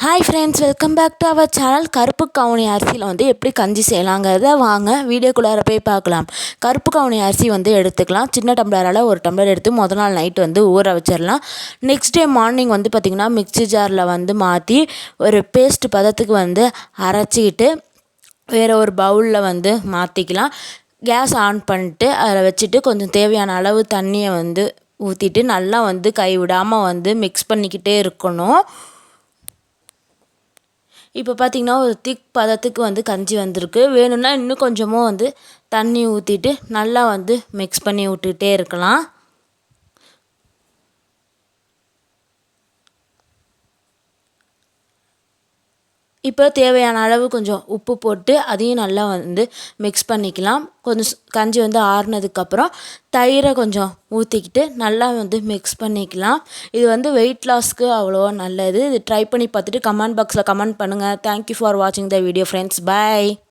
Hi friends, welcome back to our channel. கருப்பு கவுனி அரிசியில் வந்து எப்படி கஞ்சி செய்யலாங்கிறத வாங்க வீடியோக்குள்ளார போய் பார்க்கலாம். கருப்பு கவுனி அரிசி வந்து எடுத்துக்கலாம். சின்ன டம்ளரால் ஒரு டம்ளர் எடுத்து முதல் நாள் நைட்டு வந்து ஊற வச்சிடலாம். நெக்ஸ்ட் டே மார்னிங் வந்து பார்த்திங்கன்னா மிக்ஸி ஜாரில் வந்து மாற்றி ஒரு பேஸ்ட் பதத்துக்கு வந்து அரைச்சிக்கிட்டு வேறு ஒரு பவுலில் வந்து மாற்றிக்கலாம். கேஸ் ஆன் பண்ணிட்டு அதில் வச்சுட்டு கொஞ்சம் தேவையான அளவு தண்ணியை வந்து ஊற்றிட்டு நல்லா வந்து கைவிடாமல் வந்து மிக்ஸ் பண்ணிக்கிட்டே இருக்கணும். இப்போ பார்த்திங்கன்னா ஒரு திக் பதத்துக்கு வந்து கஞ்சி வந்திருக்கு. வேணும்னா இன்னும் கொஞ்சமும் வந்து தண்ணி ஊற்றிட்டு நல்லா வந்து மிக்ஸ் பண்ணி விட்டுக்கிட்டே இருக்கலாம். இப்போ தேவையான அளவு கொஞ்சம் உப்பு போட்டு அதையும் நல்லா வந்து மிக்ஸ் பண்ணிக்கலாம். கொஞ்சம் கஞ்சி வந்து ஆறுனதுக்கப்புறம் தயிரை கொஞ்சம் ஊற்றிக்கிட்டு நல்லா வந்து மிக்ஸ் பண்ணிக்கலாம். இது வந்து வெயிட் லாஸ்க்கு அவ்வளோவா நல்லது. இது ட்ரை பண்ணி பார்த்துட்டு கமெண்ட் பாக்ஸில் கமெண்ட் பண்ணுங்கள். தேங்க்யூ ஃபார் வாட்சிங் த வீடியோ ஃப்ரெண்ட்ஸ். பை.